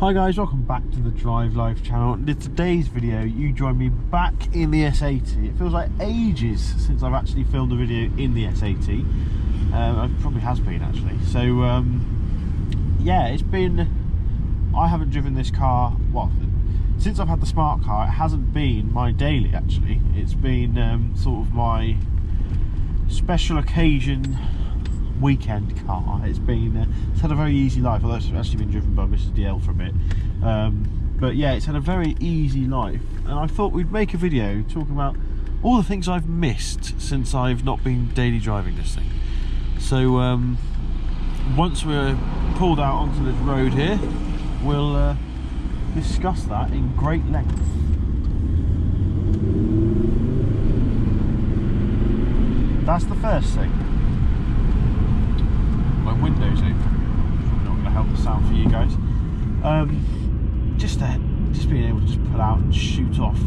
Hi guys, welcome back to the Drive Life channel. In today's video, you join me back in the S80. It feels like ages since I've actually filmed a video in the S80. It probably has been actually. So yeah, it's been, I haven't driven this car, well, since I've had the smart car, it hasn't been my daily actually. It's been sort of my special occasion weekend car. It's had a very easy life, although it's actually been driven by Mrs. DL for a bit, but yeah, it's had a very easy life, and I thought we'd make a video talking about all the things I've missed since I've not been daily driving this thing. So once we're pulled out onto this road here, we'll discuss that in great length. That's the first thing. My window's open. Probably not going to help the sound for you guys. Just being able to just pull out and shoot off.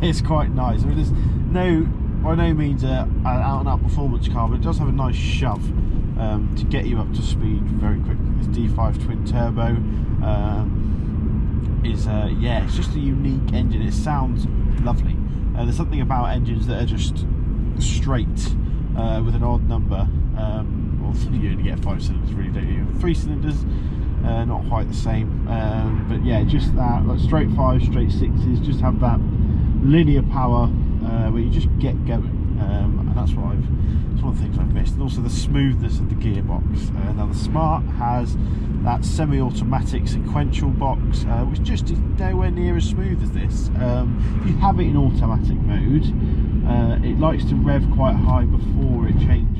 It's quite nice. I mean, there's by no means an out-and-out performance car, but it does have a nice shove to get you up to speed very quickly. This D5 twin turbo yeah, it's just a unique engine. It sounds lovely. There's something about engines that are just straight with an odd number. You only get 5 cylinders really, don't you? 3 cylinders, not quite the same, but yeah, just that, like straight 5s, straight 6s, just have that linear power where you just get going, and that's one of the things I've missed. And also the smoothness of the gearbox. Now the Smart has that semi-automatic sequential box, which just is nowhere near as smooth as this. If you have it in automatic mode, it likes to rev quite high before it changes.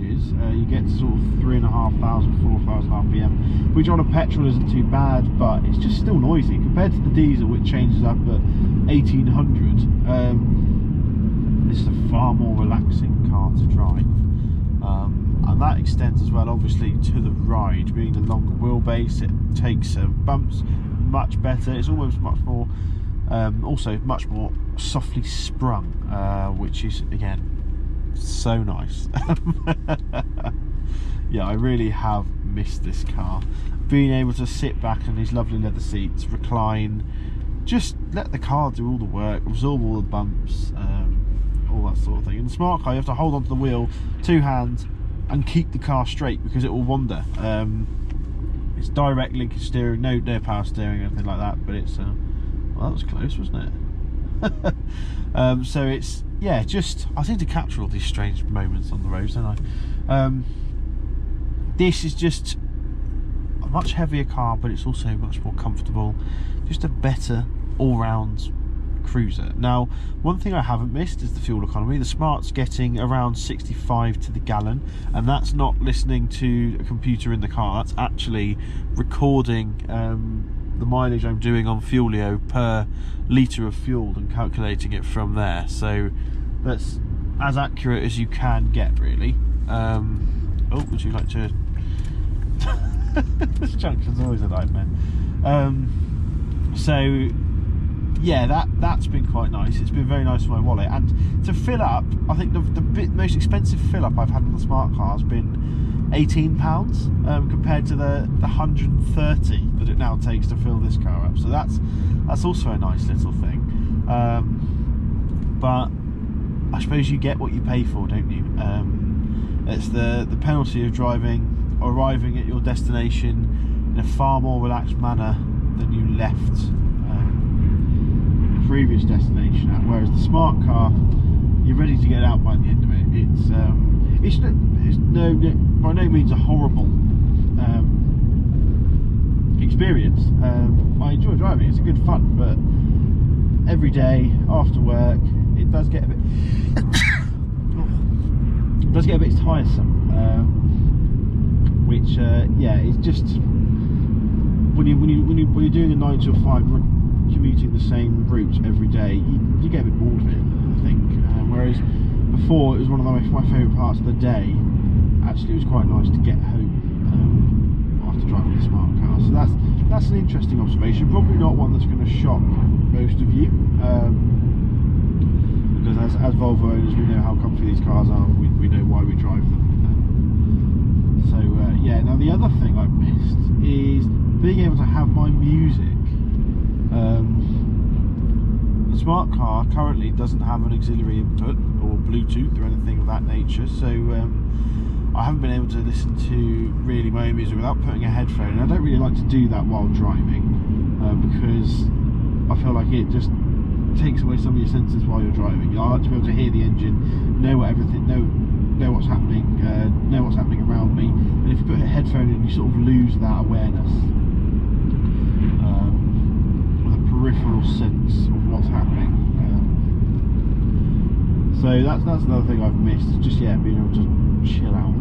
You get to sort of 3,500, 4,000 RPM, which on a petrol isn't too bad, but it's just still noisy compared to the diesel, which changes up at 1,800. This is a far more relaxing car to drive, and that extends as well, obviously, to the ride. Being the longer wheelbase, it takes bumps much better. It's almost much more, also much more softly sprung, which is again so nice. Yeah, I really have missed this car. Being able to sit back in these lovely leather seats, recline, just let the car do all the work, absorb all the bumps, all that sort of thing. In the smart car, you have to hold onto the wheel, 2 hands, and keep the car straight because it will wander. It's direct link steering, no power steering or anything like that, but it's well, that was close, wasn't it? So it's, yeah, just, I seem to capture all these strange moments on the roads, don't I? This is just a much heavier car, but it's also much more comfortable, just a better all-round cruiser. Now, one thing I haven't missed is the fuel economy. The Smart's getting around 65 to the gallon, and that's not listening to a computer in the car, that's actually recording the mileage I'm doing on Fuelio per litre of fuel and calculating it from there. So that's as accurate as you can get, really. Oh, would you like to... This junction's always a nightmare. So yeah, that's been quite nice. It's been very nice for my wallet. And to fill up, I think the most expensive fill up I've had on the smart car has been £18, compared to the 130 that it now takes to fill this car up. So that's also a nice little thing. But I suppose you get what you pay for, don't you? It's the penalty of arriving at your destination in a far more relaxed manner than you left the previous destination at. Whereas the smart car, you're ready to get out by the end of it. It's by no means a horrible experience. I enjoy driving, it's a good fun, but every day after work it does get a bit tiresome, which yeah, it's just when you're doing a 9 to 5 commuting the same route every day, you get a bit bored of it, I think. Whereas before, it was one of my favourite parts of the day. Actually, it was quite nice to get home after driving the smart car. So that's an interesting observation. Probably not one that's going to shock most of you, because as Volvo owners, we know how comfy these cars are. We know why we drive them. So yeah. Now the other thing I've missed is being able to have my music smart car currently doesn't have an auxiliary input or Bluetooth or anything of that nature, so I haven't been able to listen to really my own music without putting a headphone. I don't really like to do that while driving because I feel like it just takes away some of your senses while you're driving. I like to be able to hear the engine, know what's happening, know what's happening around me. And if you put a headphone in, you sort of lose that awareness, with a peripheral sense of what's happening. So that's another thing I've missed. Is just being able to chill out,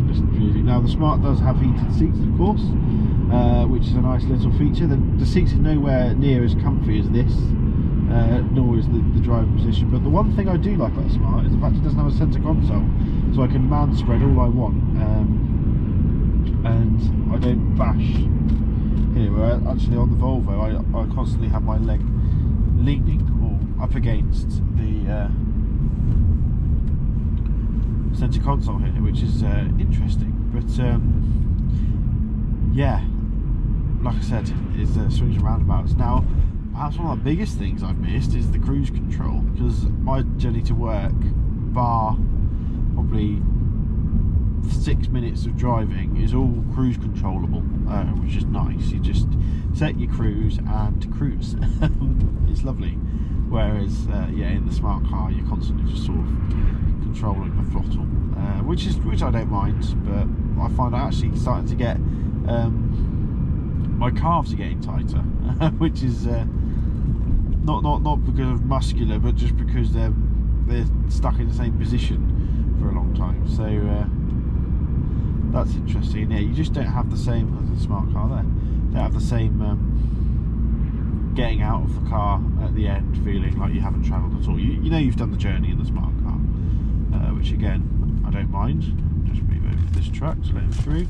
listen to music. Now the Smart does have heated seats, of course, which is a nice little feature. The seats are nowhere near as comfy as this. Nor is the driving position, but the one thing I do like about the Smart is the fact it doesn't have a centre console, so I can man spread all I want, and I don't bash here. Where actually on the Volvo I constantly have my leg leaning or up against the centre console here, which is interesting, but yeah, like I said, it's swings and roundabouts. Now perhaps one of the biggest things I've missed is the cruise control, because my journey to work, bar probably 6 minutes of driving, is all cruise controllable, which is nice. You just set your cruise and cruise. It's lovely. Whereas in the Smart car you're constantly just sort of controlling the throttle, which I don't mind, but I find I'm actually starting to get my calves are getting tighter, which is not because of muscular, but just because they're stuck in the same position for a long time. So that's interesting. Yeah, you just don't have the same as a Smart car there. They have the same getting out of the car at the end feeling like you haven't travelled at all. You know you've done the journey in the Smart car, which again I don't mind. Just move over this truck to let him through.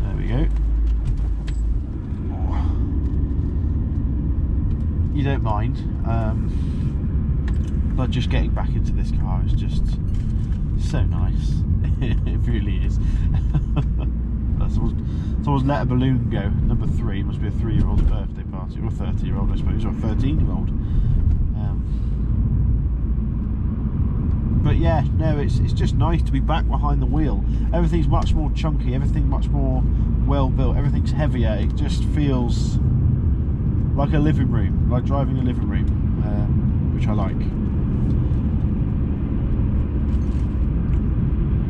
There we go. You don't mind, but just getting back into this car is just so nice. It really is. Someone's let a balloon go. Number 3 must be a 3-year-old's birthday party, or a 30-year-old I suppose, or a 13-year-old. But yeah, no, it's just nice to be back behind the wheel. Everything's much more chunky, everything's much more well built, everything's heavier. It just feels like a living room, like driving a living room, which I like.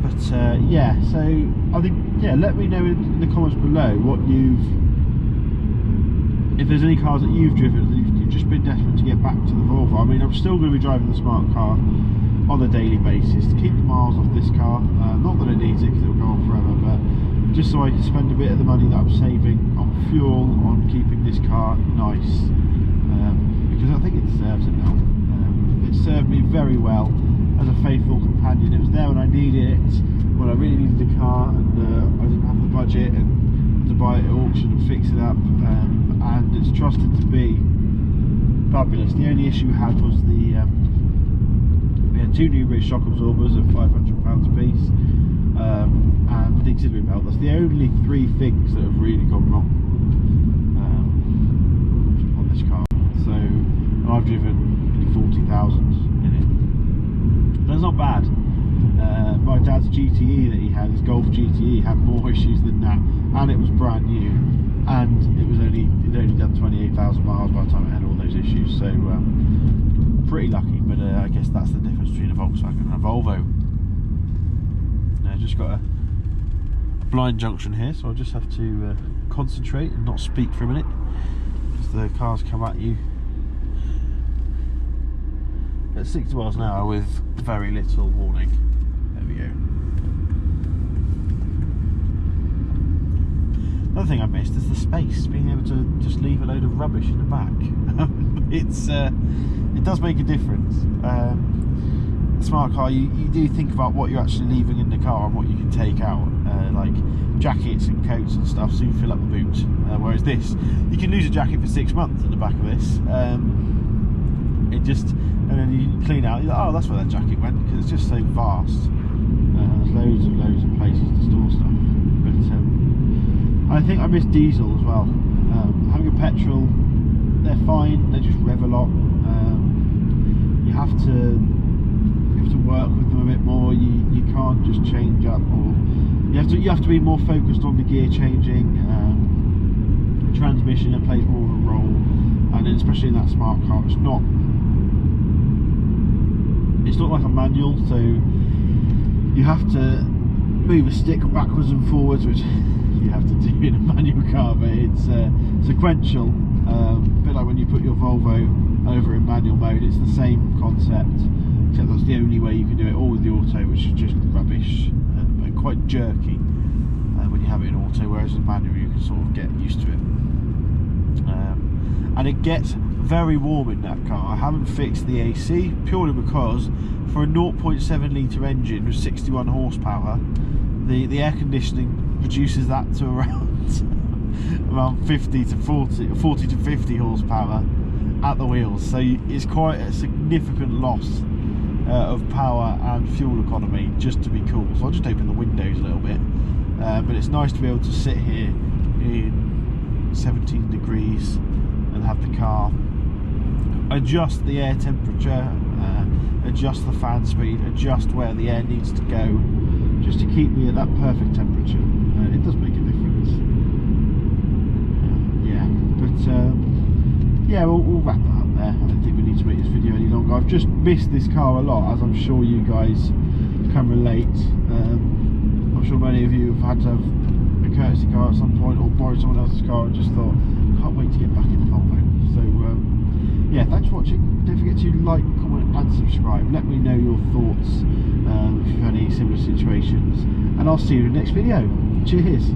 But yeah, so I think, let me know in the comments below if there's any cars that you've driven that you've just been desperate to get back to the Volvo. I mean, I'm still going to be driving the Smart car on a daily basis to keep the miles off this car. Not that it needs it, because it'll go on forever, but just so I can spend a bit of the money that I'm saving on fuel on keeping this car nice, because I think it deserves it now. It served me very well as a faithful companion. It was there when I needed it, when I really needed a car, and I didn't have the budget and to buy it at auction and fix it up, and it's trusted to be fabulous. The only issue we had was we had 2 new rear shock absorbers of £500 a piece, and the auxiliary belt. That's the only 3 things that have really gone wrong on this car. So I've driven 40,000 in it. That's not bad. My dad's GTE that he had, his Golf GTE, had more issues than that, and it was brand new, and it only done 28,000 miles by the time it had all those issues. So pretty lucky, but I guess that's the difference between a Volkswagen and a Volvo. Now, just got a blind junction here, so I'll just have to concentrate and not speak for a minute as the cars come at you at 60 miles an hour with very little warning. There we go. Another thing I missed is the space, being able to just leave a load of rubbish in the back. It does make a difference. The Smart car, you do think about what you're actually leaving in the car and what you can take out, like jackets and coats and stuff, so you fill up the boot. Whereas this, you can lose a jacket for 6 months in the back of this. And then you clean out, you're like, oh, that's where that jacket went, because it's just so vast. There's loads of places to store stuff. But I think I miss diesel as well. Having a petrol they're fine. They just rev a lot. You have to work with them a bit more. You can't just change up, or you have to be more focused on the gear changing. Transmission, it plays more of a role, and then especially in that smart car, it's not like a manual, so you have to move a stick backwards and forwards, which you have to do in a manual car, but it's sequential, a bit like when you put your Volvo over in manual mode. It's the same concept, except that's the only way you can do it, all with the auto, which is just rubbish and quite jerky when you have it in auto, whereas in manual you can sort of get used to it. And it gets very warm in that car. I haven't fixed the AC purely because for a 0.7 litre engine with 61 horsepower, the air conditioning reduces that to around 50 to 40 to 50 horsepower at the wheels, so it's quite a significant loss of power and fuel economy just to be cool. So I'll just open the windows a little bit, but it's nice to be able to sit here in 17 degrees and have the car, adjust the air temperature, adjust the fan speed, adjust where the air needs to go, just to keep me at that perfect temperature. It does make a difference. Yeah, we'll wrap that up there. I don't think we need to make this video any longer. I've just missed this car a lot, as I'm sure you guys can relate. I'm sure many of you have had to have a courtesy car at some point, or borrowed someone else's car and just thought, can't wait to get back in the Volvo. So yeah, thanks for watching. Don't forget to like, comment and subscribe. Let me know your thoughts if you've had any similar situations, and I'll see you in the next video. Cheers.